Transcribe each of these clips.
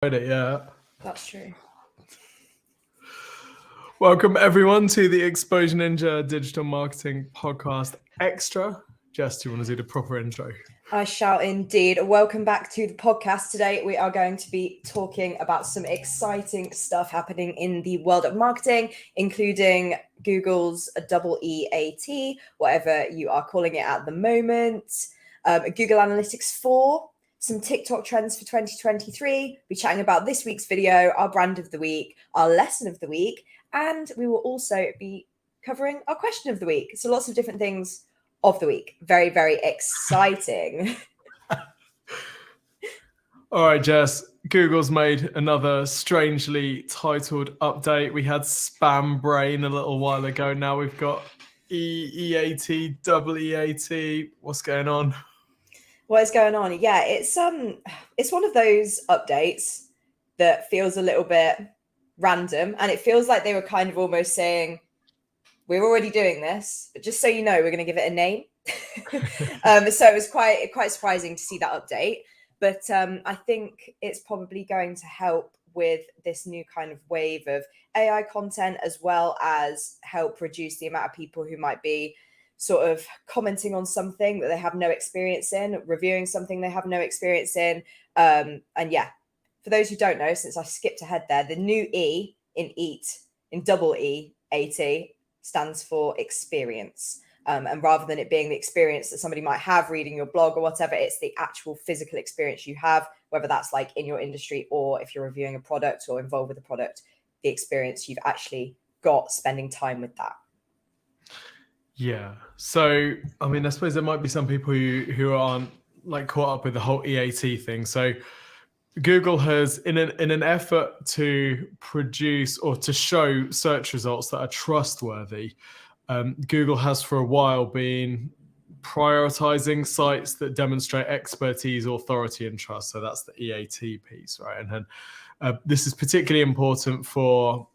It yeah. That's true. Welcome everyone to the Exposure Ninja Digital Marketing Podcast Extra. Jess, do you want to do the proper intro? I shall indeed. Welcome back to the podcast. Today we are going to be talking about some exciting stuff happening in the world of marketing, including Google's EEAT, whatever you are calling it at the moment, Google Analytics 4, some TikTok trends for 2023. We're chatting about this week's video, our brand of the week, our lesson of the week, and we will also be covering our question of the week. So lots of different things of the week. Very, very exciting. All right, Jess, Google's made another strangely titled update. We had Spam Brain a little while ago. Now we've got EEAT, EEAT. What's going on? What is going on? Yeah, it's one of those updates that feels a little bit random, and it feels like they were kind of almost saying, we're already doing this, but just so you know, we're going to give it a name. So it was quite surprising to see that update. But I think it's probably going to help with this new kind of wave of AI content, as well as help reduce the amount of people who might be sort of commenting on something that they have no experience in, reviewing something they have no experience in. And yeah, for those who don't know, since I skipped ahead there, the new E in EAT, in EEAT, stands for experience. And rather than it being the experience that somebody might have reading your blog or whatever, it's the actual physical experience you have, whether that's like in your industry or if you're reviewing a product or involved with a product, the experience you've actually got spending time with that. Yeah. So, I mean, I suppose there might be some people who aren't like caught up with the whole EAT thing. So Google has, in an effort to produce or to show search results that are trustworthy, Google has for a while been prioritizing sites that demonstrate expertise, authority, and trust. So that's the EAT piece, right? And then this is particularly important for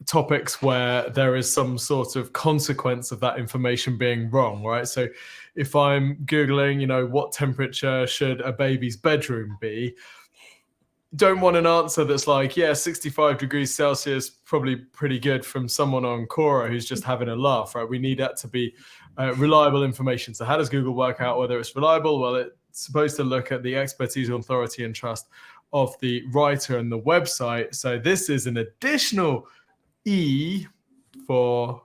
topics where there is some sort of consequence of that information being wrong, right? So if I'm Googling, what temperature should a baby's bedroom be, don't want an answer that's like, 65 degrees Celsius, probably pretty good, from someone on Quora who's just having a laugh, right? We need that to be reliable information. So how does Google work out whether it's reliable? Well, it's supposed to look at the expertise, authority, and trust of the writer and the website. So this is an additional E for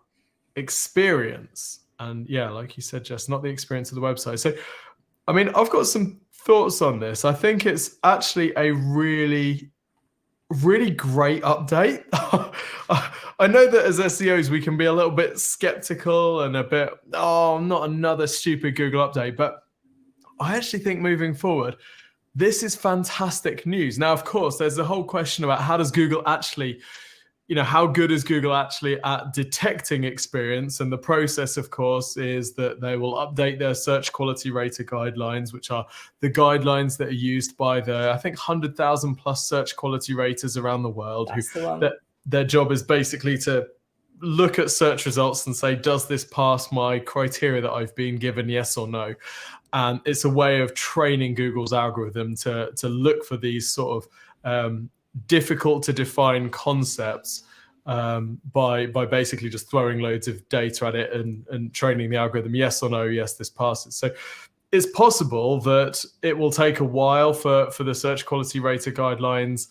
experience. And yeah, like you said, Jess, not the experience of the website. So, I mean, I've got some thoughts on this. I think it's actually a really, really great update. I know that as SEOs, we can be a little bit skeptical and a bit, not another stupid Google update. But I actually think moving forward, this is fantastic news. Now, of course, there's the whole question about how does Google actually, how good is Google actually at detecting experience? And the process, of course, is that they will update their search quality rater guidelines, which are the guidelines that are used by the, I think, 100,000 plus search quality raters around the world. That's the one. Their job is basically to look at search results and say, does this pass my criteria that I've been given, yes or no? And it's a way of training Google's algorithm to look for these sort of difficult to define concepts by basically just throwing loads of data at it and training the algorithm, yes or no, yes, this passes. So it's possible that it will take a while for the search quality rater guidelines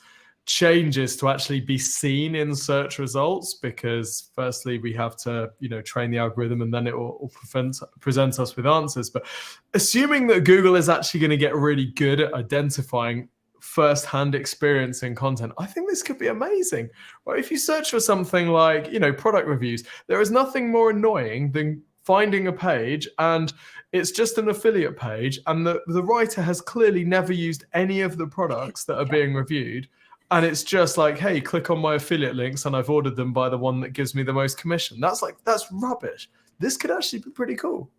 changes to actually be seen in search results, because firstly we have to train the algorithm and then it will present us with answers. But assuming that Google is actually going to get really good at identifying first-hand experience in content, I think this could be amazing. Right? If you search for something like product reviews, there is nothing more annoying than finding a page and it's just an affiliate page and the writer has clearly never used any of the products that are being reviewed, and it's just like, hey, click on my affiliate links and I've ordered them by the one that gives me the most commission. That's rubbish. This could actually be pretty cool.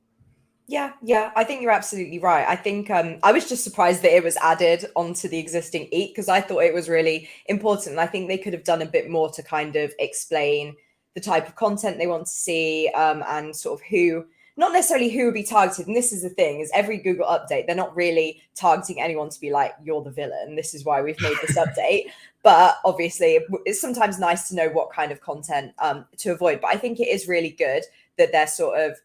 Yeah, I think you're absolutely right. I think I was just surprised that it was added onto the existing EAT, because I thought it was really important. And I think they could have done a bit more to kind of explain the type of content they want to see and sort of who not necessarily who would be targeted. And this is the thing, is every Google update, they're not really targeting anyone to be like, you're the villain, this is why we've made this update. But obviously it's sometimes nice to know what kind of content to avoid. But I think it is really good that they're sort of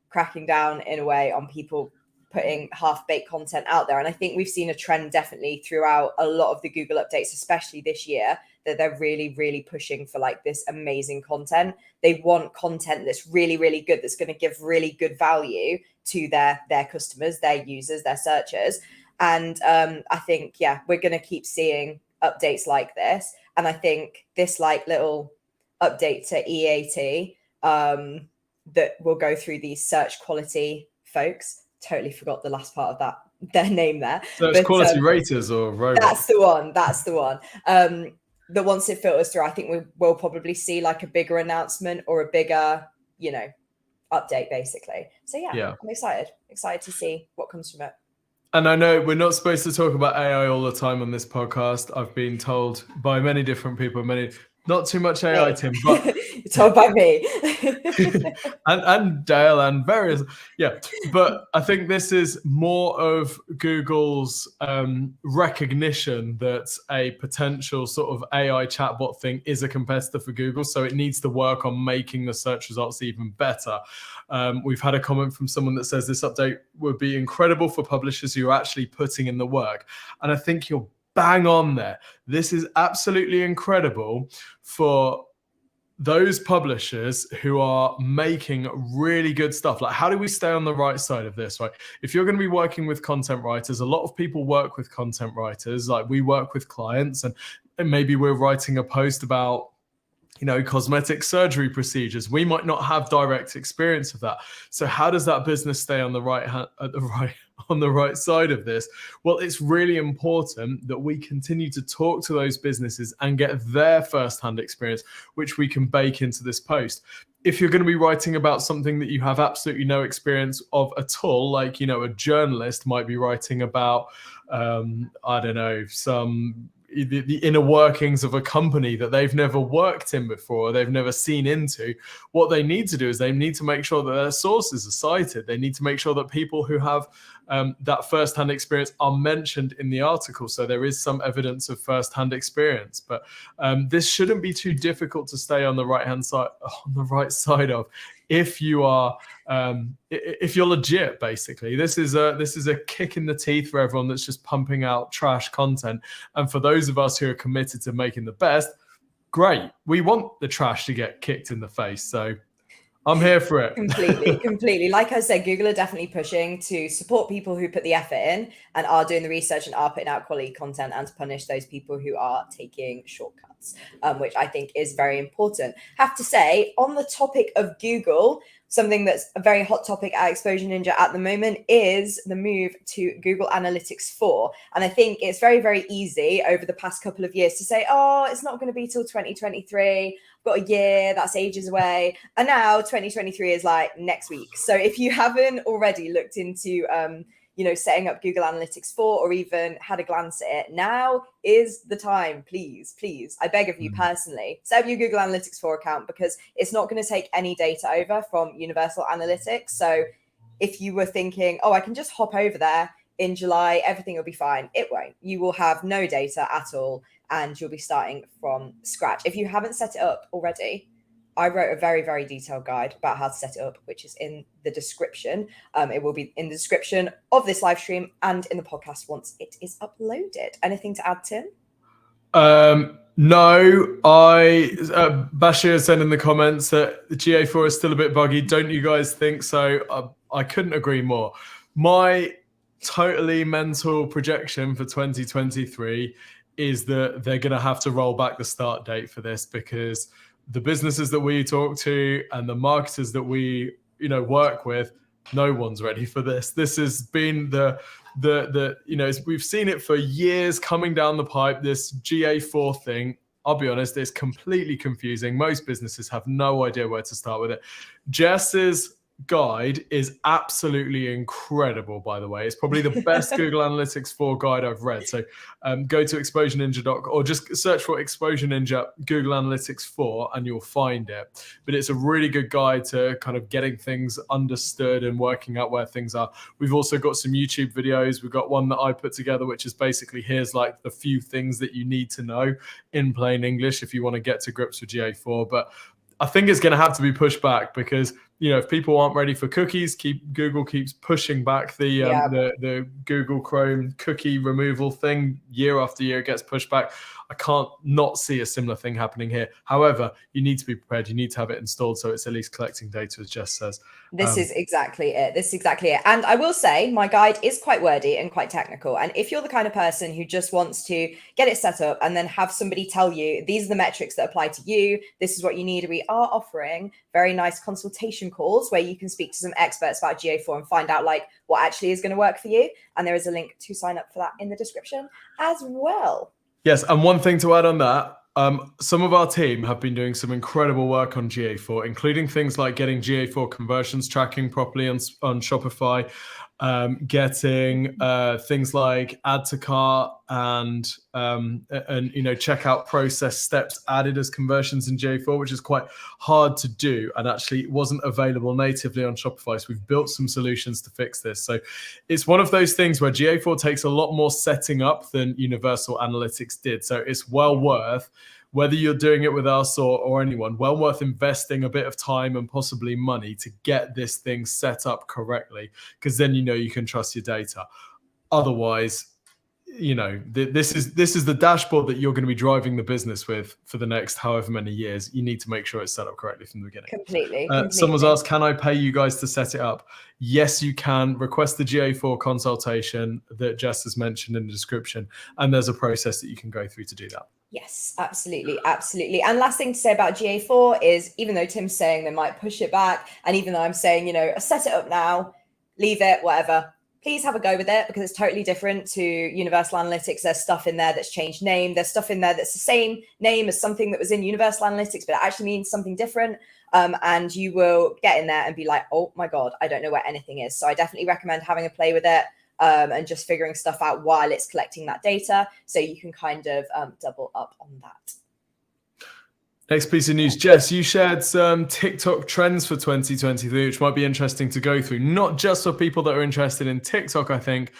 cracking down in a way on people putting half-baked content out there. And I think we've seen a trend definitely throughout a lot of the Google updates, especially this year, that they're really, really pushing for like this amazing content. They want content that's really, really good, that's going to give really good value to their customers, their users, their searchers. And I think, yeah, we're going to keep seeing updates like this. And I think this like little update to EAT that will go through these search quality folks. Totally forgot the last part of that, their name there. Search quality raters or robots. That's the one. That once it filters through, I think we will probably see like a bigger announcement or a bigger, update basically. So yeah. I'm excited to see what comes from it. And I know we're not supposed to talk about AI all the time on this podcast. I've been told by many different people, not too much AI, Tim, but you're told by me. and Dale and various. Yeah. But I think this is more of Google's recognition that a potential sort of AI chatbot thing is a competitor for Google. So it needs to work on making the search results even better. We've had a comment from someone that says this update would be incredible for publishers who are actually putting in the work. And I think you're bang on there. This is absolutely incredible for those publishers who are making really good stuff. Like, how do we stay on the right side of this, right? If you're going to be working with content writers, a lot of people work with content writers. Like, we work with clients, and maybe we're writing a post about cosmetic surgery procedures. We might not have direct experience of that. So how does that business stay on the right side of this? Well, it's really important that we continue to talk to those businesses and get their first-hand experience, which we can bake into this post. If you're going to be writing about something that you have absolutely no experience of at all, like, a journalist might be writing about, the inner workings of a company that they've never worked in before, or they've never seen into, what they need to do is they need to make sure that their sources are cited. They need to make sure that people who have that first-hand experience are mentioned in the article, so there is some evidence of first-hand experience. But this shouldn't be too difficult to stay on the right side of, if you are if you're legit. Basically, this is a kick in the teeth for everyone that's just pumping out trash content, and for those of us who are committed to making the best, great. We want the trash to get kicked in the face, so I'm here for it. Completely. Like I said, Google are definitely pushing to support people who put the effort in and are doing the research and are putting out quality content, and to punish those people who are taking shortcuts, which I think is very important. Have to say, on the topic of Google, something that's a very hot topic at Exposure Ninja at the moment is the move to Google Analytics 4. And I think it's very, very easy over the past couple of years to say, oh, it's not going to be till 2023. Got a year, that's ages away. And now 2023 is like next week. So if you haven't already looked into setting up Google Analytics 4, or even had a glance at it, now is the time. Please, I beg of you personally, set up your Google Analytics 4 account, because it's not going to take any data over from Universal Analytics. So if you were thinking, oh, I can just hop over there in July, everything will be fine, it won't. You will have no data at all, and you'll be starting from scratch. If you haven't set it up already, I wrote a very, very detailed guide about how to set it up, which is in the description. It will be in the description of this live stream and in the podcast once it is uploaded. Anything to add, Tim? No, Bashir said in the comments that the GA4 is still a bit buggy. Don't you guys think so? I couldn't agree more. My totally mental projection for 2023 is that they're going to have to roll back the start date for this, because the businesses that we talk to and the marketers that we work with, no one's ready for this. This has been we've seen it for years coming down the pipe, this GA4 thing. I'll be honest, it's completely confusing. Most businesses have no idea where to start with it. Jess is guide is absolutely incredible, by the way. It's probably the best Google Analytics 4 guide I've read. So go to exposureninja.com or just search for Exposure Ninja Google Analytics 4 and you'll find it. But it's a really good guide to kind of getting things understood and working out where things are. We've also got some YouTube videos. We've got one that I put together, which is basically here's like the few things that you need to know in plain English if you want to get to grips with GA4. But I think it's going to have to be pushed back because, you know, if people aren't ready for cookies, Google keeps pushing back the Google Chrome cookie removal thing year after year. It gets pushed back. I can't not see a similar thing happening here. However, you need to be prepared. You need to have it installed so it's at least collecting data, as Jess says. This is exactly it. And I will say my guide is quite wordy and quite technical. And if you're the kind of person who just wants to get it set up and then have somebody tell you, these are the metrics that apply to you, this is what you need, we are offering very nice consultation calls where you can speak to some experts about GA4 and find out like what actually is going to work for you. And there is a link to sign up for that in the description as well. Yes, and one thing to add on that, some of our team have been doing some incredible work on GA4, including things like getting GA4 conversions tracking properly on Shopify, getting things like add to cart and you know, checkout process steps added as conversions in GA4, which is quite hard to do and actually wasn't available natively on Shopify. So we've built some solutions to fix this. So it's one of those things where GA4 takes a lot more setting up than Universal Analytics did. So it's well worth, whether you're doing it with us or anyone, well worth investing a bit of time and possibly money to get this thing set up correctly, because then you know you can trust your data. Otherwise, you know, this is the dashboard that you're going to be driving the business with for the next however many years. You need to make sure it's set up correctly from the beginning. Completely. Someone's asked, can I pay you guys to set it up? Yes, you can. Request the GA4 consultation that Jess has mentioned in the description, and there's a process that you can go through to do that. Yes, absolutely. And last thing to say about GA4 is, even though Tim's saying they might push it back, and even though I'm saying, you know, set it up now, leave it, whatever, please have a go with it, because it's totally different to Universal Analytics. There's stuff in there that's changed name. There's stuff in there that's the same name as something that was in Universal Analytics, but it actually means something different. And you will get in there and be like, oh my God, I don't know where anything is. So I definitely recommend having a play with it. And just figuring stuff out while it's collecting that data, so you can kind of double up on that. Next piece of news, Jess, you shared some TikTok trends for 2023, which might be interesting to go through, not just for people that are interested in TikTok, I think,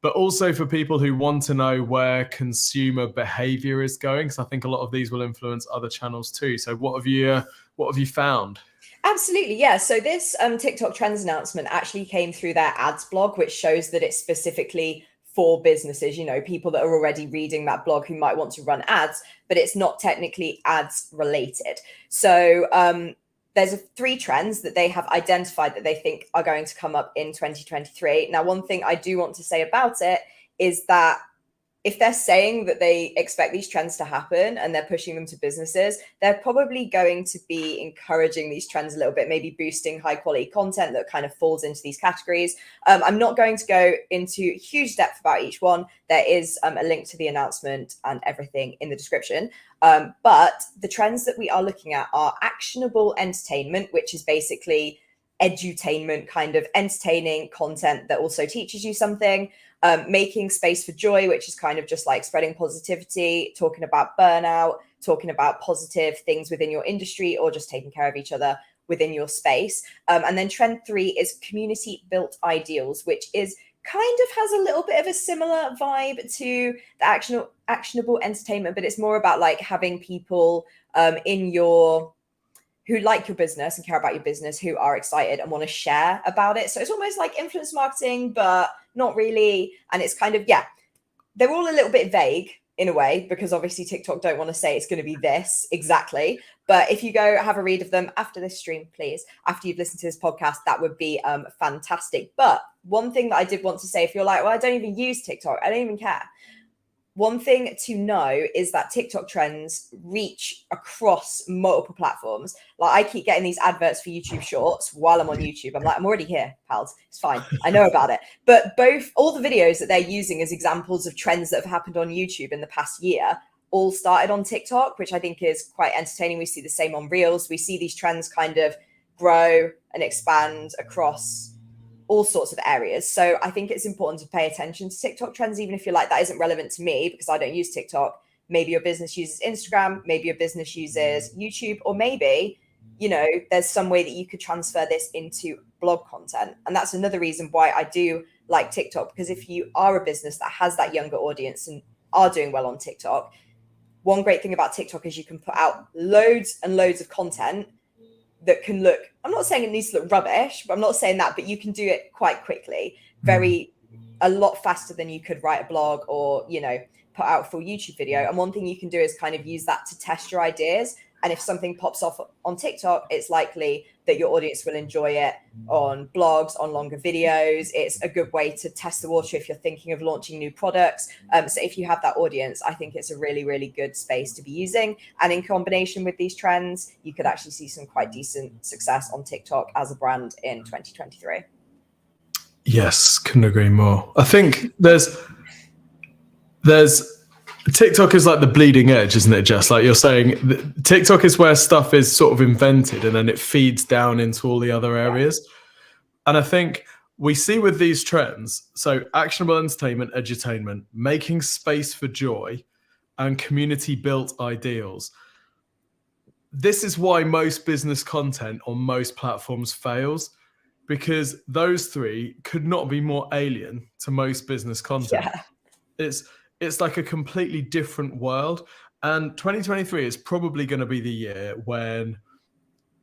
but also for people who want to know where consumer behavior is going, because I think a lot of these will influence other channels too. So what have you found? Absolutely, yeah. So this TikTok trends announcement actually came through their ads blog, which shows that it's specifically for businesses, you know, people that are already reading that blog who might want to run ads, but it's not technically ads related. So there's 3 trends that they have identified that they think are going to come up in 2023. Now, one thing I do want to say about it is that if they're saying that they expect these trends to happen and they're pushing them to businesses, they're probably going to be encouraging these trends a little bit, maybe boosting high quality content that kind of falls into these categories. I'm not going to go into huge depth about each one. There is a link to the announcement and everything in the description. But the trends that we are looking at are actionable entertainment, which is basically edutainment, kind of entertaining content that also teaches you something. Making space for joy, which is kind of just like spreading positivity, talking about burnout, talking about positive things within your industry, or just taking care of each other within your space. And then trend 3 is community built ideals, which is kind of has a little bit of a similar vibe to the actionable entertainment, but it's more about like having people in your who like your business and care about your business, who are excited and want to share about it. So it's almost like influence marketing, but not really. And it's kind of, yeah, they're all a little bit vague in a way, because obviously TikTok don't want to say it's going to be this exactly. But if you go have a read of them after this stream, please, after you've listened to this podcast, that would be fantastic. But one thing that I did want to say, if you're like, well, I don't even use TikTok, I don't even care. One thing to know is that TikTok trends reach across multiple platforms. Like I keep getting these adverts for YouTube Shorts while I'm on YouTube. I'm like, I'm already here, pals. It's fine. I know about it. But all the videos that they're using as examples of trends that have happened on YouTube in the past year all started on TikTok, which I think is quite entertaining. We see the same on Reels. We see these trends kind of grow and expand across all sorts of areas. So I think it's important to pay attention to TikTok trends, even if you're like, that isn't relevant to me because I don't use TikTok. Maybe your business uses Instagram, maybe your business uses YouTube, or maybe, you know, there's some way that you could transfer this into blog content. And that's another reason why I do like TikTok, because if you are a business that has that younger audience and are doing well on TikTok, one great thing about TikTok is you can put out loads and loads of content that can look, I'm not saying it needs to look rubbish, but I'm not saying that, but you can do it quite quickly, a lot faster than you could write a blog or, you know, put out a full YouTube video. And one thing you can do is kind of use that to test your ideas. And if something pops off on TikTok, it's likely that your audience will enjoy it on blogs, on longer videos. It's a good way to test the water if you're thinking of launching new products. So if you have that audience, I think it's a really, really good space to be using. And in combination with these trends, you could actually see some quite decent success on TikTok as a brand in 2023. Yes, couldn't agree more. I think there's TikTok is like the bleeding edge, isn't it, Jess? Like you're saying, TikTok is where stuff is sort of invented and then it feeds down into all the other areas. And I think we see with these trends, so actionable entertainment, edutainment, making space for joy, and community-built ideals. This is why most business content on most platforms fails, because those three could not be more alien to most business content. Yeah. It's like a completely different world. And 2023 is probably going to be the year when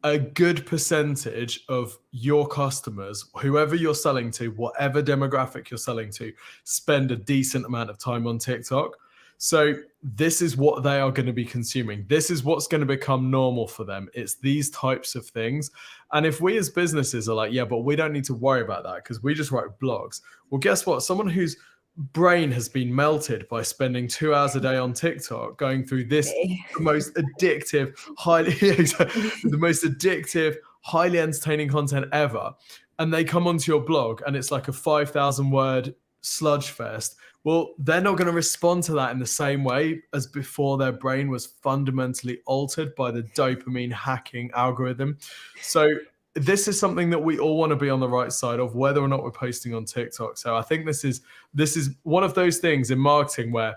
a good percentage of your customers, whoever you're selling to, whatever demographic you're selling to, spend a decent amount of time on TikTok. So this is what they are going to be consuming. This is what's going to become normal for them. It's these types of things. And if we as businesses are like, yeah, but we don't need to worry about that because we just write blogs. Well, guess what? Someone whose brain has been melted by spending 2 hours a day on TikTok, going through this the most addictive, highly entertaining content ever, and they come onto your blog and it's like a 5,000 word sludge fest. Well, they're not going to respond to that in the same way as before their brain was fundamentally altered by the dopamine hacking algorithm. So this is something that we all want to be on the right side of, whether or not we're posting on TikTok. So I think this is one of those things in marketing where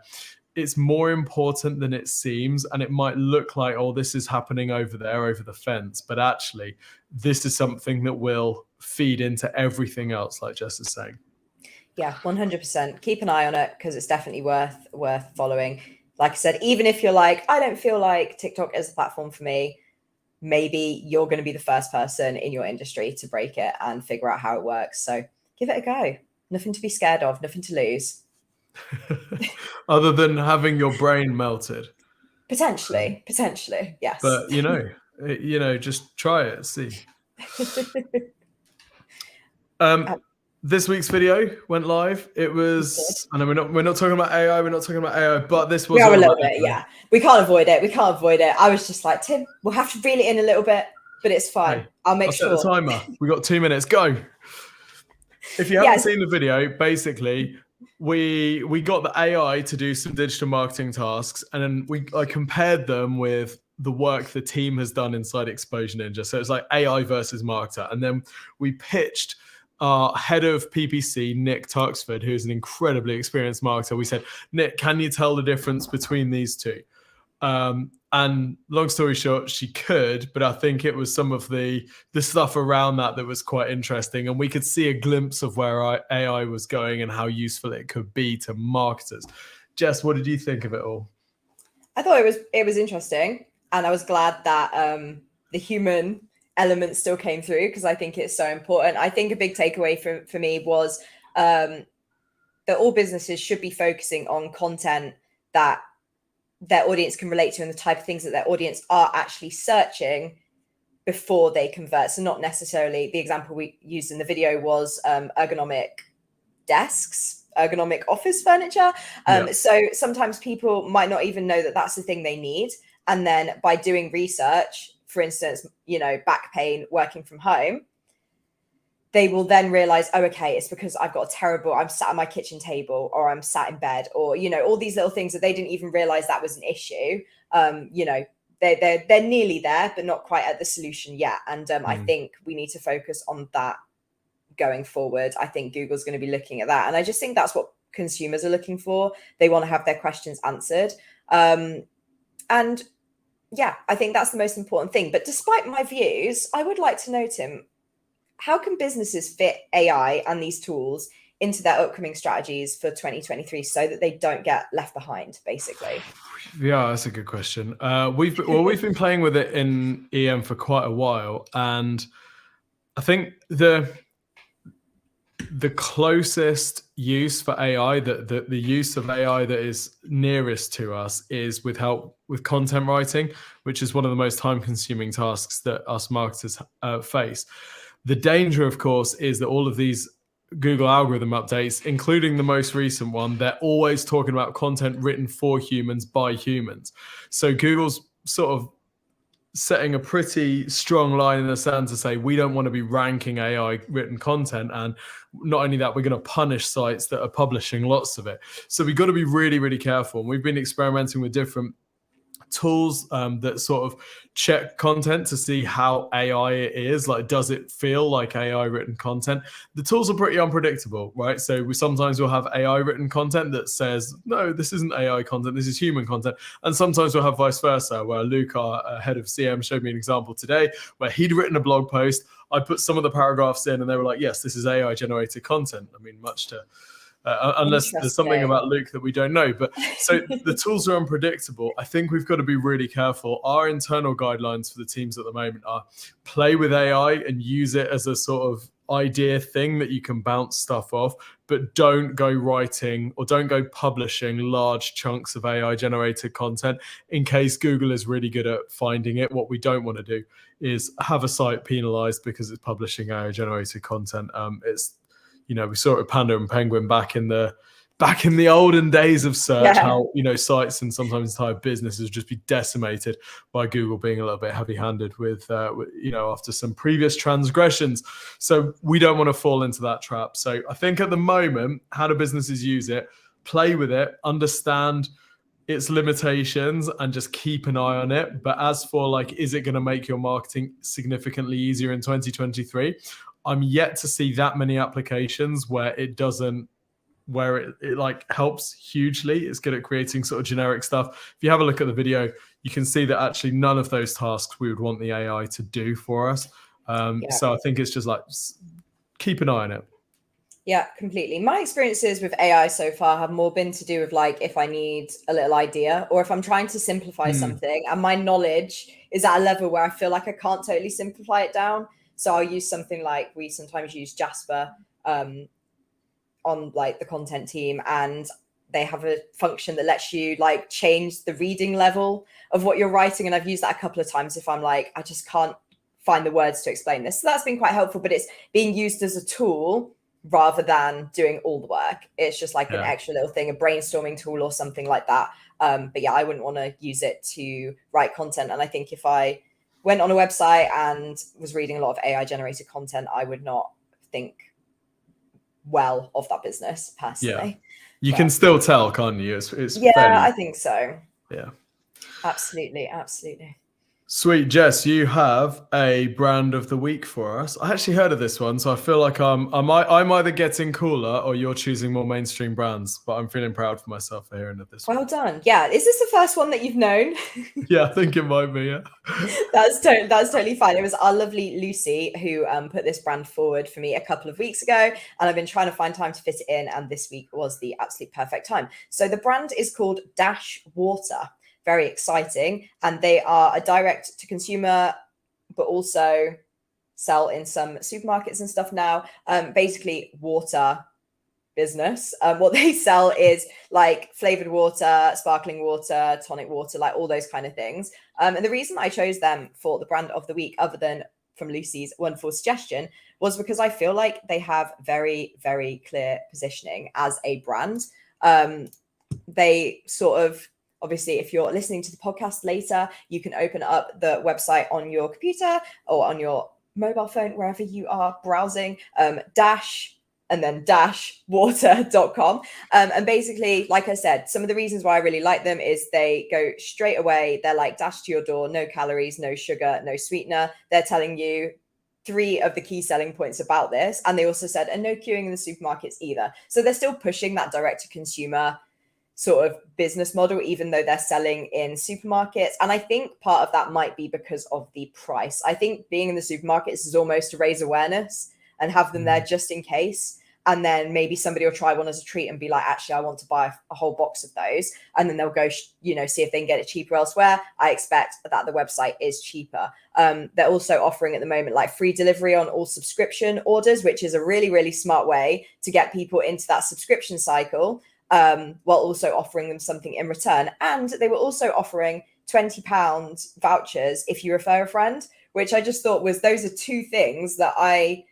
it's more important than it seems, and it might look like, oh, this is happening over there, over the fence, but actually this is something that will feed into everything else, like Jess is saying. Yeah, 100%. Keep an eye on it because it's definitely worth following. Like I said, even if you're like, I don't feel like TikTok is a platform for me, maybe you're going to be the first person in your industry to break it and figure out how it works. So give it a go. Nothing to be scared of, nothing to lose. Other than having your brain melted. Potentially, yes. But, just try it, see. This week's video went live. It was, I know we're not talking about AI, but this was. We are a little bit, yeah. We can't avoid it. I was just like, Tim, we'll have to reel it in a little bit, but it's fine. Hey, I'll sure. Set the timer. We got 2 minutes. Go. If you haven't seen the video, basically, we got the AI to do some digital marketing tasks, and then I compared them with the work the team has done inside Exposure Ninja. So it's like AI versus marketer, and then we pitched our head of PPC, Nick Tuxford, who's an incredibly experienced marketer. We said, Nick, can you tell the difference between these two? And long story short, she could, but I think it was some of the stuff around that was quite interesting. And we could see a glimpse of where AI was going and how useful it could be to marketers. Jess, what did you think of it all? I thought it was interesting. And I was glad that the human element still came through because I think it's so important. I think a big takeaway for me was that all businesses should be focusing on content that their audience can relate to and the type of things that their audience are actually searching before they convert. So not necessarily, the example we used in the video was ergonomic desks, ergonomic office furniture. So sometimes people might not even know that that's the thing they need. And then by doing research, for instance, back pain, working from home, they will then realize, oh, okay, it's because I'm sat at my kitchen table or I'm sat in bed or, all these little things that they didn't even realize that was an issue. they're nearly there, but not quite at the solution yet. And I think we need to focus on that going forward. I think Google's going to be looking at that, and I just think that's what consumers are looking for. They want to have their questions answered, and yeah, I think that's the most important thing. But despite my views, I would like to know, Tim, how can businesses fit AI and these tools into their upcoming strategies for 2023 so that they don't get left behind, basically? Yeah, that's a good question. We've been playing with it in EM for quite a while, and I think the closest use for AI, the use of AI that is nearest to us is with help with content writing, which is one of the most time-consuming tasks that us marketers face. The danger, of course, is that all of these Google algorithm updates, including the most recent one, they're always talking about content written for humans by humans. So Google's sort of setting a pretty strong line in the sand to say we don't want to be ranking AI written content, and not only that, we're going to punish sites that are publishing lots of it. So we've got to be really, really careful. And we've been experimenting with different tools that sort of check content to see how AI it is. Like, does it feel like AI written content? The tools are pretty unpredictable, right? So we sometimes will have AI written content that says, no, this isn't AI content, this is human content. And sometimes we'll have vice versa, where Luke, our head of CM, showed me an example today where he'd written a blog post. I put some of the paragraphs in and they were like, yes, this is AI generated content. I mean, much to unless there's something about Luke that we don't know. But so the tools are unpredictable. I think we've got to be really careful. Our internal guidelines for the teams at the moment are play with AI and use it as a sort of idea thing that you can bounce stuff off, but don't go writing or don't go publishing large chunks of AI generated content in case Google is really good at finding it. What we don't want to do is have a site penalized because it's publishing AI generated content. We saw it with Panda and Penguin back in the olden days of search, how sites and sometimes entire businesses just be decimated by Google being a little bit heavy-handed with after some previous transgressions. So we don't want to fall into that trap. So I think at the moment, how do businesses use it? Play with it, understand its limitations, and just keep an eye on it. But as for is it going to make your marketing significantly easier in 2023? I'm yet to see that many applications where it doesn't, where it helps hugely. It's good at creating sort of generic stuff. If you have a look at the video, you can see that actually none of those tasks we would want the AI to do for us. So I think it's just keep an eye on it. Yeah, completely. My experiences with AI so far have more been to do with if I need a little idea or if I'm trying to simplify something and my knowledge is at a level where I feel like I can't totally simplify it down. So I'll use something like we sometimes use Jasper on the content team, and they have a function that lets you change the reading level of what you're writing. And I've used that a couple of times if I'm I just can't find the words to explain this. So that's been quite helpful, but it's being used as a tool rather than doing all the work. It's just an extra little thing, a brainstorming tool or something like that. But yeah, I wouldn't want to use it to write content. And I think if I went on a website and was reading a lot of AI generated content, I would not think well of that business personally. Yeah. You can still tell, can't you? It's I think so. Yeah. Absolutely. Sweet. Jess, you have a brand of the week for us. I actually heard of this one, so I feel like I'm either getting cooler or you're choosing more mainstream brands, but I'm feeling proud for myself for hearing of this one. Well done. Yeah. Is this the first one that you've known? Yeah, I think it might be, yeah. That's totally fine. It was our lovely Lucy who put this brand forward for me a couple of weeks ago, and I've been trying to find time to fit it in, and this week was the absolute perfect time. So the brand is called Dash Water. Very exciting, and they are a direct to consumer, but also sell in some supermarkets and stuff now. Basically, water business. What they sell is flavored water, sparkling water, tonic water, all those kind of things. And the reason I chose them for the brand of the week, other than from Lucy's wonderful suggestion, was because I feel like they have very, very clear positioning as a brand. They sort of, obviously, if you're listening to the podcast later, you can open up the website on your computer or on your mobile phone, wherever you are browsing. Dash and then -water.com. And basically, like I said, some of the reasons why I really like them is they go straight away. They're like dash to your door, no calories, no sugar, no sweetener. They're telling you 3 of the key selling points about this. And they also said, and no queuing in the supermarkets either. So they're still pushing that direct to consumer sort of business model, even though they're selling in supermarkets. And I think part of that might be because of the price. I think being in the supermarkets is almost to raise awareness and have them there just in case. And then maybe somebody will try one as a treat and be like, actually, I want to buy a whole box of those. And then they'll go, see if they can get it cheaper elsewhere. I expect that the website is cheaper. They're also offering at the moment like free delivery on all subscription orders, which is a really, really smart way to get people into that subscription cycle, while also offering them something in return. And they were also offering £20 vouchers if you refer a friend, which I just thought those are 2 things that I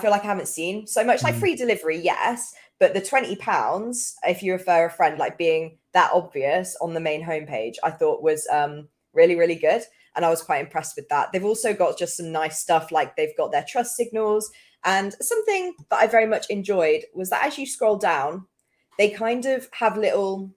feel like I haven't seen so much. Like free delivery, yes, but the £20 if you refer a friend, like being that obvious on the main homepage, I thought was really, really good. And I was quite impressed with that. They've also got just some nice stuff, like they've got their trust signals. And something that I very much enjoyed was that as you scroll down, they kind of have little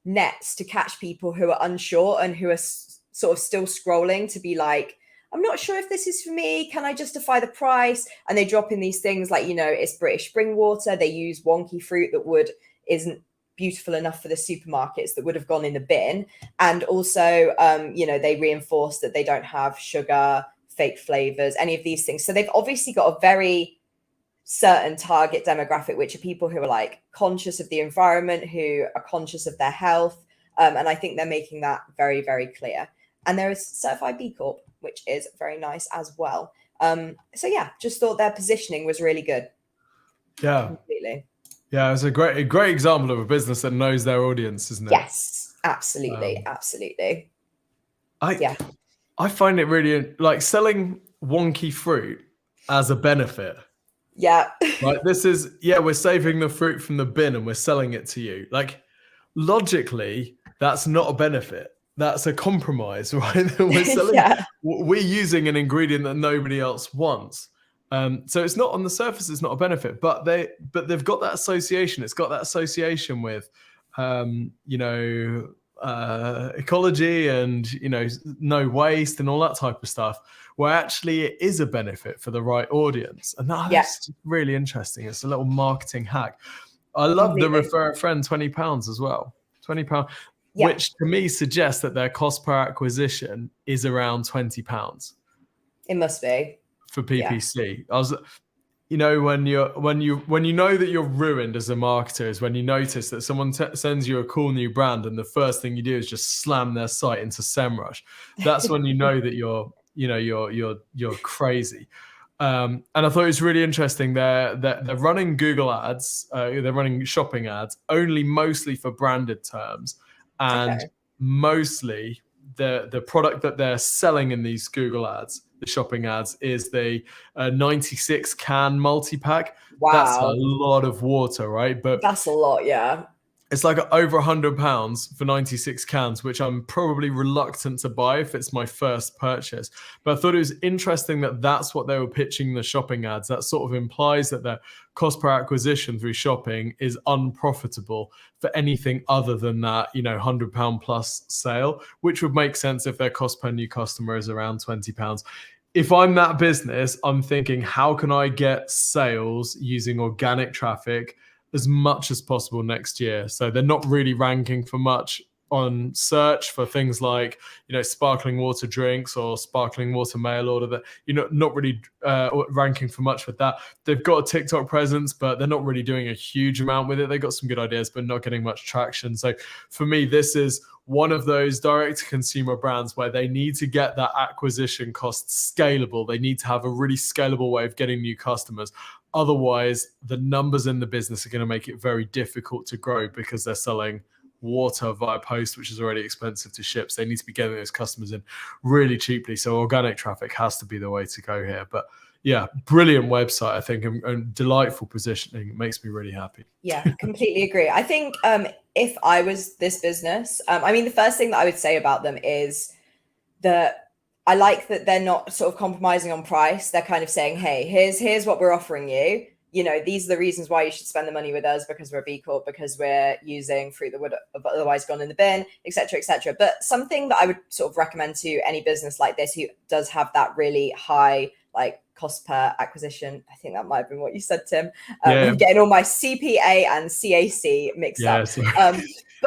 nets to catch people who are unsure and who are sort of still scrolling to be like, I'm not sure if this is for me. Can I justify the price? And they drop in these things like, it's British spring water. They use wonky fruit that isn't beautiful enough for the supermarkets, that would have gone in the bin. And also, they reinforce that they don't have sugar, fake flavors, any of these things. So they've obviously got a very certain target demographic, which are people who are like conscious of the environment, who are conscious of their health. And I think they're making that very, very clear. And there is certified B Corp, which is very nice as well. So yeah, just thought their positioning was really good. Yeah. Completely. Yeah, it's a great example of a business that knows their audience, isn't it? Yes, absolutely. Absolutely. I find it really like selling wonky fruit as a benefit. Yeah. Like this is, we're saving the fruit from the bin and we're selling it to you. Like logically, that's not a benefit. That's a compromise, right? We're selling, we're using an ingredient that nobody else wants. So it's not on the surface, it's not a benefit, but they've got that association. It's got that association with, ecology and, no waste and all that type of stuff, where actually it is a benefit for the right audience. And that's really interesting. It's a little marketing hack. I love the refer a friend £20 as well. £20. Which to me suggests that their cost per acquisition is around £20. It must be for PPC. I was, when you know that you're ruined as a marketer is when you notice that someone sends you a cool new brand and the first thing you do is just slam their site into SEMrush. That's when you know that you're crazy. And I thought it was really interesting. They're running Google ads. They're running shopping ads only mostly for branded terms. And mostly the product that they're selling in these Google ads, the shopping ads, is the 96 can multi-pack. Wow. That's a lot of water, right? But that's a lot, yeah. It's like over £100 for 96 cans, which I'm probably reluctant to buy if it's my first purchase. But I thought it was interesting that that's what they were pitching the shopping ads. That sort of implies that their cost per acquisition through shopping is unprofitable for anything other than that, £100 plus sale, which would make sense if their cost per new customer is around £20. If I'm that business, I'm thinking, how can I get sales using organic traffic as much as possible next year? So they're not really ranking for much on search for things like, sparkling water drinks or sparkling water mail order, that not really ranking for much with that. They've got a TikTok presence, but they're not really doing a huge amount with it. They got some good ideas, but not getting much traction. So for me, this is one of those direct to consumer brands where they need to get that acquisition cost scalable. They need to have a really scalable way of getting new customers. Otherwise, the numbers in the business are going to make it very difficult to grow because they're selling water via post, which is already expensive to ship. So they need to be getting those customers in really cheaply. So organic traffic has to be the way to go here. But yeah, brilliant website, I think, and delightful positioning. It makes me really happy. Yeah, completely agree. I think if I was this business, the first thing that I would say about them is that I like that they're not sort of compromising on price. They're kind of saying, hey, here's what we're offering you. these are the reasons why you should spend the money with us, because we're a B Corp, because we're using fruit that would have otherwise gone in the bin, etc., etc. But something that I would sort of recommend to any business like this who does have that really high like cost per acquisition, I think that might have been what you said, Tim. I'm getting all my CPA and CAC mixed up.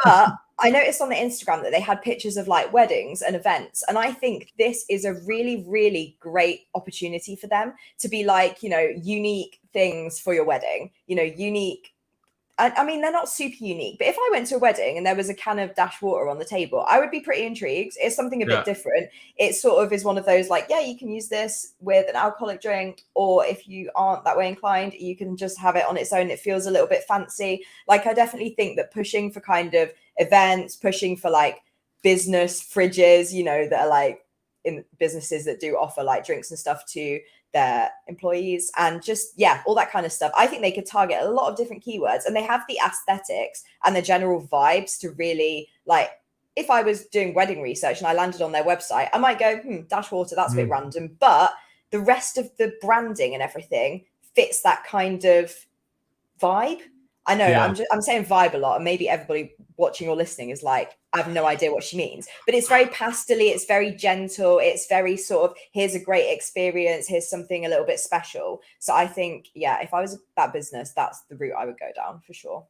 But I noticed on the Instagram that they had pictures of like weddings and events. And I think this is a really, really great opportunity for them to be like, unique things for your wedding, unique. I mean, they're not super unique, but if I went to a wedding and there was a can of Dash water on the table, I would be pretty intrigued. It's something a bit different. It sort of is one of those like, yeah, you can use this with an alcoholic drink, or if you aren't that way inclined, you can just have it on its own. It feels a little bit fancy. Like, I definitely think that pushing for kind of events, pushing for like business fridges, that are like in businesses that do offer like drinks and stuff to their employees, and just all that kind of stuff. I think they could target a lot of different keywords, and they have the aesthetics and the general vibes to really like, if I was doing wedding research and I landed on their website, I might go, Dash water, that's a bit random, but the rest of the branding and everything fits that kind of vibe. I know I'm saying vibe a lot, and maybe everybody watching or listening is like, I have no idea what she means, but it's very pastel-y, it's very gentle, it's very sort of, here's a great experience, here's something a little bit special. So I think, if I was that business, that's the route I would go down for sure.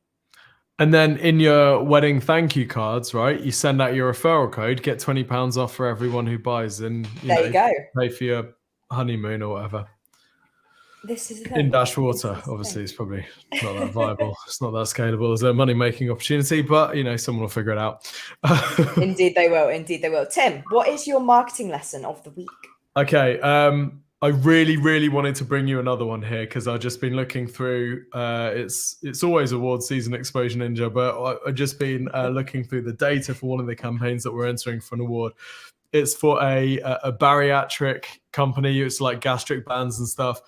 And then in your wedding thank you cards, right, you send out your referral code, get £20 off for everyone who buys, and there you go, pay for your honeymoon or whatever. This is the thing. In Dash water, obviously, it's probably not that viable. It's not that scalable as a money-making opportunity, but someone will figure it out. Indeed, they will. Indeed, they will. Tim, what is your marketing lesson of the week? Okay, I really, really wanted to bring you another one here because I've just been looking through. It's always award season, Exposure Ninja, but I've just been looking through the data for one of the campaigns that we're entering for an award. It's for a bariatric company. It's like gastric bands and stuff.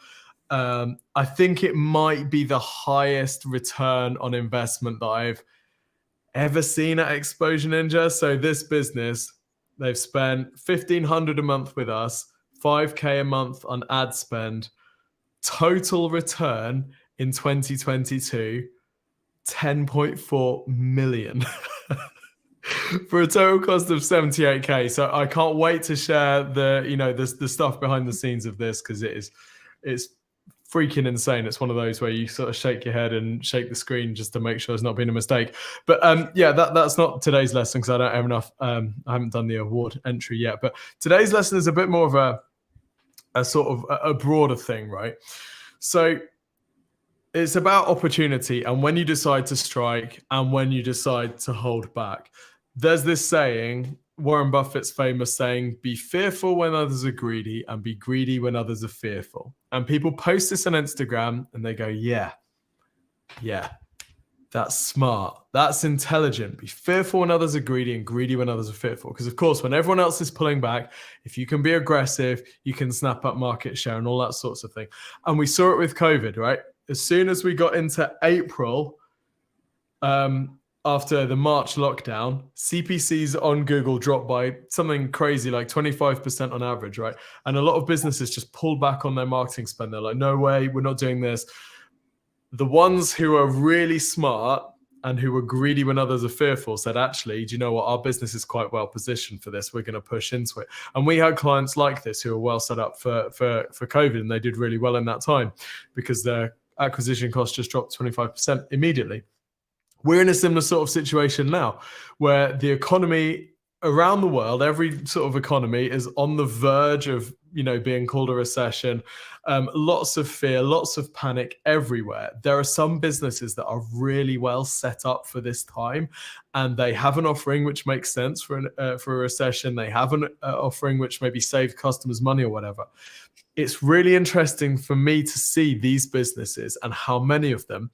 I think it might be the highest return on investment that I've ever seen at Exposure Ninja. So this business, they've spent $1,500 a month with us, $5K a month on ad spend. Total return in 2022, $10.4 million. For a total cost of 78K. So I can't wait to share the stuff behind the scenes of this, because it's freaking insane. It's one of those where you sort of shake your head and shake the screen just to make sure there's not been a mistake. But that's not today's lesson, because I don't have enough. I haven't done the award entry yet. But today's lesson is a bit more of a sort of a broader thing, right? So it's about opportunity and when you decide to strike and when you decide to hold back. There's this saying, Warren Buffett's famous saying, be fearful when others are greedy and be greedy when others are fearful. And people post this on Instagram and they go, yeah, that's smart. That's intelligent. Be fearful when others are greedy and greedy when others are fearful. Because of course, when everyone else is pulling back, if you can be aggressive, you can snap up market share and all that sorts of thing. And we saw it with COVID, right? As soon as we got into April, after the March lockdown, CPCs on Google dropped by something crazy, like 25% on average, right? And a lot of businesses just pulled back on their marketing spend. They're like, no way, we're not doing this. The ones who are really smart and who were greedy when others are fearful said, actually, do you know what? Our business is quite well positioned for this. We're going to push into it. And we had clients like this who are well set up for COVID, and they did really well in that time because their acquisition costs just dropped 25% immediately. We're in a similar sort of situation now where the economy around the world, every sort of economy is on the verge of, being called a recession. Lots of fear, lots of panic everywhere. There are some businesses that are really well set up for this time, and they have an offering which makes sense for a recession. They have an offering which maybe save customers money or whatever. It's really interesting for me to see these businesses and how many of them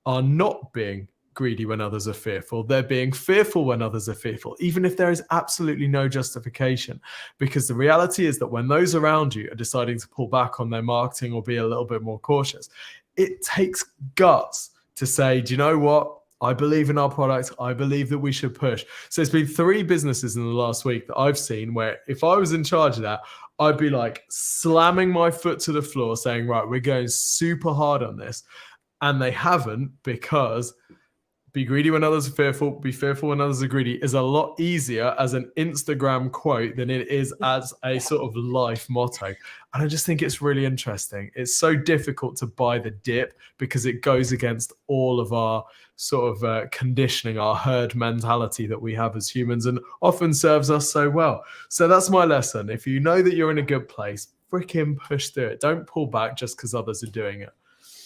are not being greedy when others are fearful. They're being fearful when others are fearful, even if there is absolutely no justification. Because the reality is that when those around you are deciding to pull back on their marketing or be a little bit more cautious, it takes guts to say, do you know what? I believe in our product. I believe that we should push. So there's been 3 businesses in the last week that I've seen where if I was in charge of that, I'd be like slamming my foot to the floor saying, right, we're going super hard on this. And they haven't, because be greedy when others are fearful, be fearful when others are greedy is a lot easier as an Instagram quote than it is as a sort of life motto. And I just think it's really interesting. It's so difficult to buy the dip because it goes against all of our sort of conditioning, our herd mentality that we have as humans, and often serves us so well. So that's my lesson. If you know that you're in a good place, freaking push through it. Don't pull back just because others are doing it.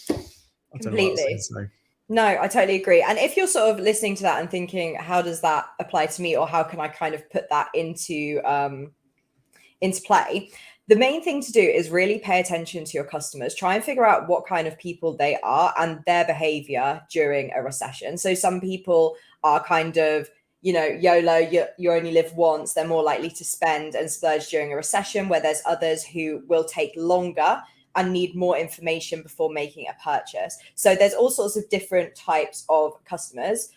I don't know what else to say. No, I totally agree. And if you're sort of listening to that and thinking, how does that apply to me, or how can I kind of put that into play? The main thing to do is really pay attention to your customers. Try and figure out what kind of people they are and their behavior during a recession. So some people are kind of, YOLO, you only live once. They're more likely to spend and splurge during a recession, where there's others who will take longer and need more information before making a purchase. So there's all sorts of different types of customers.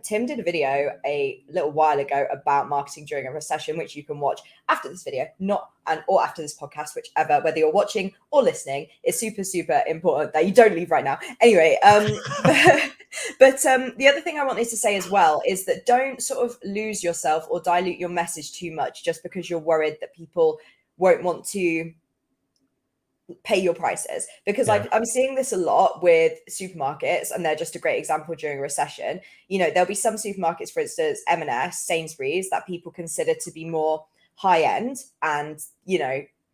Tim did a video a little while ago about marketing during a recession, which you can watch after this video, or after this podcast, whichever, whether you're watching or listening. It's super, super important that you don't leave right now. Anyway, but the other thing I wanted to say as well is that don't sort of lose yourself or dilute your message too much just because you're worried that people won't want to pay your prices, because I'm seeing this a lot with supermarkets, and they're just a great example during a recession. There'll be some supermarkets, for instance, M&S, Sainsbury's, that people consider to be more high end and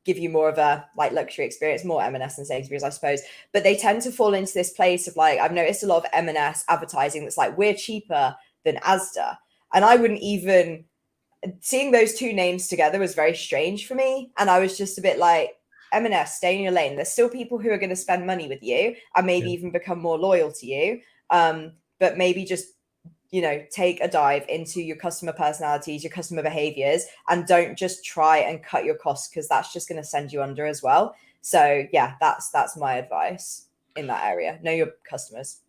give you more of a like luxury experience, more M&S and Sainsbury's, I suppose. But they tend to fall into this place of like, I've noticed a lot of M&S advertising that's like, we're cheaper than Asda, and I wouldn't even, seeing those two names together was very strange for me, and I was just a bit like, M&S, stay in your lane. There's still people who are going to spend money with you and maybe even become more loyal to you. But maybe just, take a dive into your customer personalities, your customer behaviors, and don't just try and cut your costs, because that's just going to send you under as well. So yeah, that's my advice in that area. Know your customers.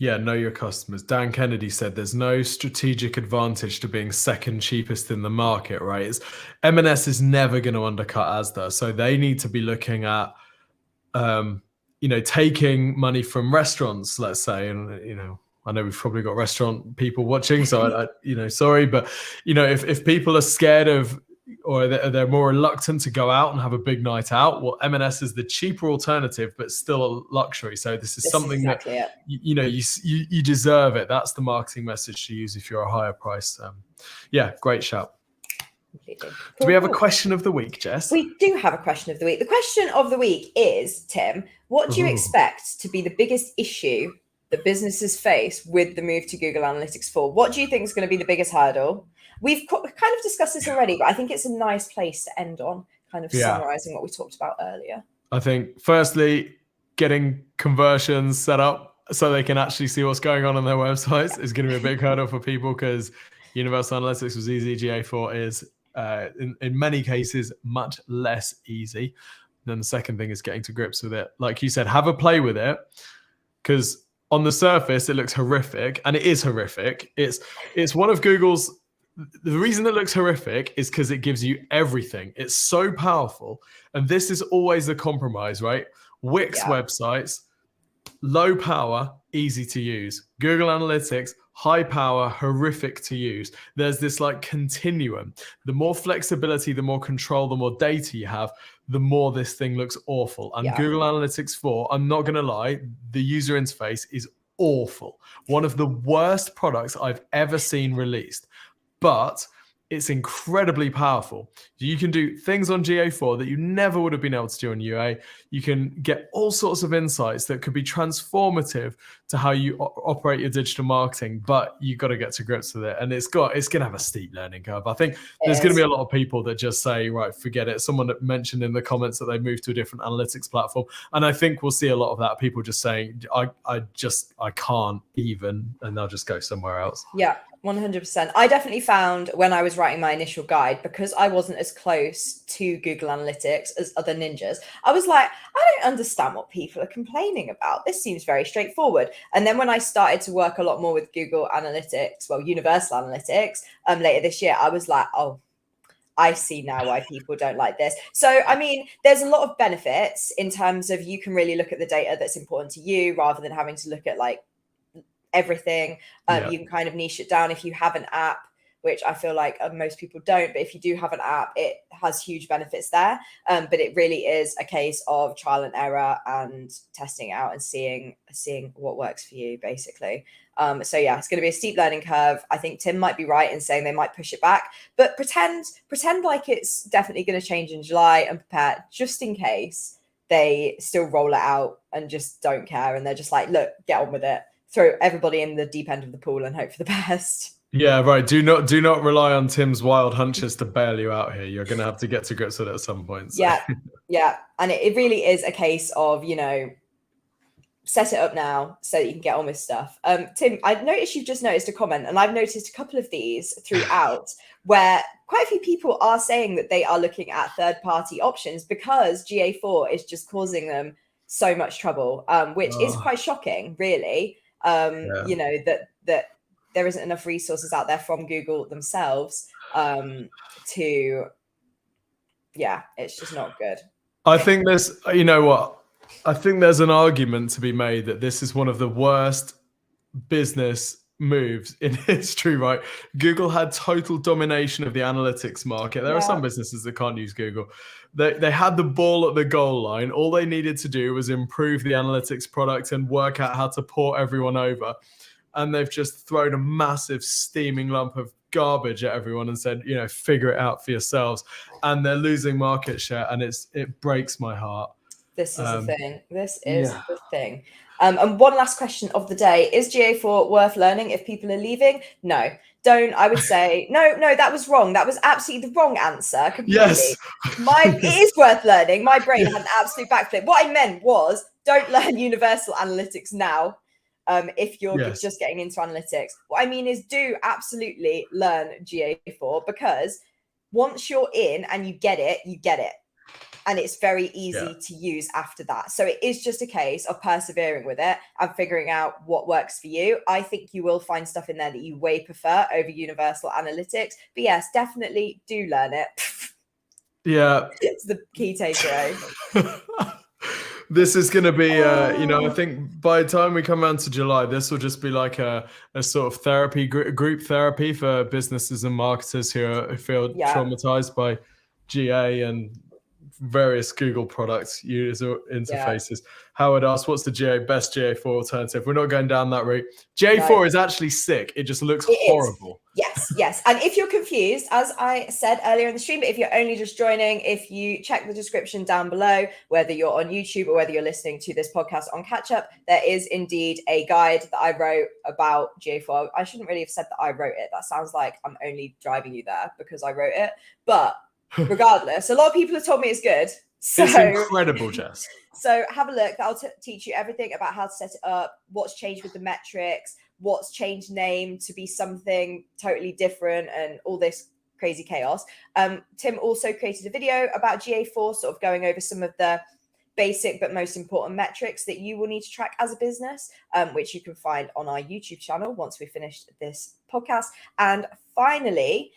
Yeah, know your customers. Dan Kennedy said there's no strategic advantage to being second cheapest in the market, right? M&S is never going to undercut Asda. So they need to be looking at, taking money from restaurants, let's say. And, I know we've probably got restaurant people watching, so sorry. But, if people are scared of, or they're more reluctant to go out and have a big night out, well, M&S is the cheaper alternative, but still a luxury. So this is something exactly that you deserve it. That's the marketing message to use if you're a higher price. Great shout. Completely. Do we have a question of the week, Jess? We do have a question of the week. The question of the week is, Tim, what do you expect to be the biggest issue that businesses face with the move to Google Analytics 4? What do you think is going to be the biggest hurdle? We've kind of discussed this already, but I think it's a nice place to end on, kind of summarizing what we talked about earlier. I think, firstly, getting conversions set up so they can actually see what's going on their websites is going to be a big hurdle for people, because Universal Analytics was easy. GA4 is, in many cases, much less easy. Then the second thing is getting to grips with it. Like you said, have a play with it, because on the surface, it looks horrific, and it is horrific. It's one of Google's. The reason it looks horrific is because it gives you everything. It's so powerful. And this is always a compromise, right? Wix websites, low power, easy to use. Google Analytics, high power, horrific to use. There's this like continuum. The more flexibility, the more control, the more data you have, the more this thing looks awful. And Google Analytics 4, I'm not going to lie, the user interface is awful. One of the worst products I've ever seen released. But it's incredibly powerful. You can do things on GA4 that you never would have been able to do on UA. You can get all sorts of insights that could be transformative to how you operate your digital marketing, but you've got to get to grips with it. And it's going to have a steep learning curve. I think there's going to be a lot of people that just say, right, forget it. Someone mentioned in the comments that they moved to a different analytics platform. And I think we'll see a lot of that. People just saying, I can't even, and they'll just go somewhere else. Yeah. 100%. I definitely found when I was writing my initial guide, because I wasn't as close to Google Analytics as other ninjas, I was like, I don't understand what people are complaining about. This seems very straightforward. And then when I started to work a lot more with Google Analytics, well, Universal Analytics, later this year, I was like, oh, I see now why people don't like this. So, I mean, there's a lot of benefits in terms of you can really look at the data that's important to you rather than having to look at like everything. You can kind of niche it down if you have an app, which I feel like most people don't. But if you do have an app, it has huge benefits there. But it really is a case of trial and error and testing it out and seeing what works for you, basically. So yeah, it's going to be a steep learning curve. I think Tim might be right in saying they might push it back, but pretend like it's definitely going to change in July and prepare just in case they still roll it out and just don't care. And they're just like, look, get on with it. Throw everybody in the deep end of the pool and hope for the best. Yeah, right. Do not rely on Tim's wild hunches to bail you out here. You're going to have to get to grips with it at some point. So. Yeah. And it really is a case of, set it up now so that you can get on with stuff. Tim, I noticed you've just noticed a comment, and I've noticed a couple of these throughout where quite a few people are saying that they are looking at third-party options because GA4 is just causing them so much trouble, which is quite shocking, really. That there isn't enough resources out there from Google themselves it's just not good. I think there's, I think there's an argument to be made that this is one of the worst business moves in history, right? Google had total domination of the analytics market. There are some businesses that can't use Google. They had the ball at the goal line. All they needed to do was improve the analytics product and work out how to port everyone over. And they've just thrown a massive steaming lump of garbage at everyone and said, figure it out for yourselves. And they're losing market share, and it breaks my heart. This is the thing. This is the thing. And one last question of the day. Is GA4 worth learning if people are leaving? No, don't. I would say, no, that was wrong. That was absolutely the wrong answer. Completely. Yes. It is worth learning. My brain had an absolute backflip. What I meant was don't learn Universal Analytics now. If you're just getting into analytics. What I mean is do absolutely learn GA4, because once you're in and you get it. And it's very easy to use after that. So it is just a case of persevering with it and figuring out what works for you. I think you will find stuff in there that you way prefer over Universal Analytics. But yes, definitely do learn it. Yeah. It's the key takeaway. This is going to be, I think by the time we come around to July, this will just be like a sort of therapy, group therapy for businesses and marketers who feel traumatized by GA and various Google products, user interfaces. Howard asks, what's the best GA4 alternative? We're not going down that route. GA4 is actually sick. It just looks horrible. Yes. And if you're confused, as I said earlier in the stream, but if you're only just joining, if you check the description down below, whether you're on YouTube or whether you're listening to this podcast on catch up, there is indeed a guide that I wrote about GA4. I shouldn't really have said that I wrote it. That sounds like I'm only driving you there because I wrote it. But regardless, a lot of people have told me it's good. So, it's incredible, Jess. So have a look. That'll teach you everything about how to set it up, what's changed with the metrics, what's changed name to be something totally different, and all this crazy chaos. Tim also created a video about GA4, sort of going over some of the basic but most important metrics that you will need to track as a business, which you can find on our YouTube channel once we finished this podcast. And finally,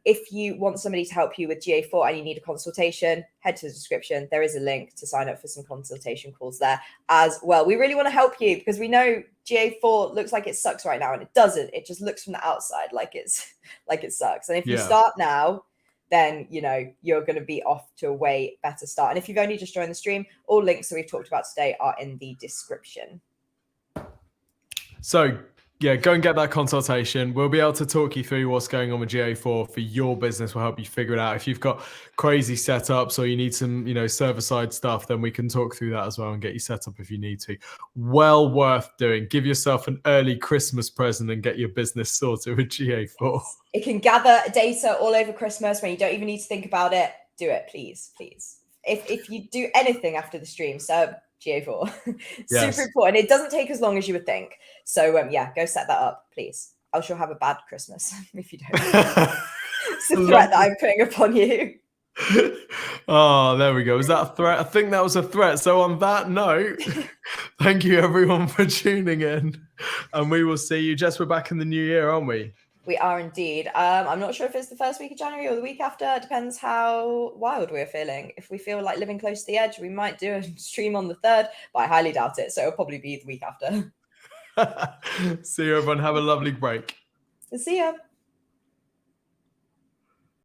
if you want somebody to help you with GA4 and you need a consultation, head to the description. There is a link to sign up for some consultation calls there as well. We really want to help you because we know GA4 looks like it sucks right now, and it doesn't. It just looks from the outside like it sucks. And if you start now, then you're going to be off to a way better start. And if you've only just joined the stream, all links that we've talked about today are in the description. So go and get that consultation. We'll be able to talk you through what's going on with GA4 for your business. We'll help you figure it out. If you've got crazy setups or you need some, server-side stuff, then we can talk through that as well and get you set up if you need to. Well worth doing. Give yourself an early Christmas present and get your business sorted with GA4. It can gather data all over Christmas when you don't even need to think about it. Do it, please. If you do anything after the stream, so GA4. Super important. It doesn't take as long as you would think. So go set that up, please. Else you'll have a bad Christmas if you don't. It's a threat that I'm putting upon you. Oh, there we go. Was that a threat? I think that was a threat. So on that note, thank you everyone for tuning in. And we will see you. Jess, we're back in the new year, aren't we? We are indeed. I'm not sure if it's the first week of January or the week after. It depends how wild we're feeling. If we feel like living close to the edge, we might do a stream on the 3rd, but I highly doubt it. So it'll probably be the week after. See you everyone. Have a lovely break. See ya.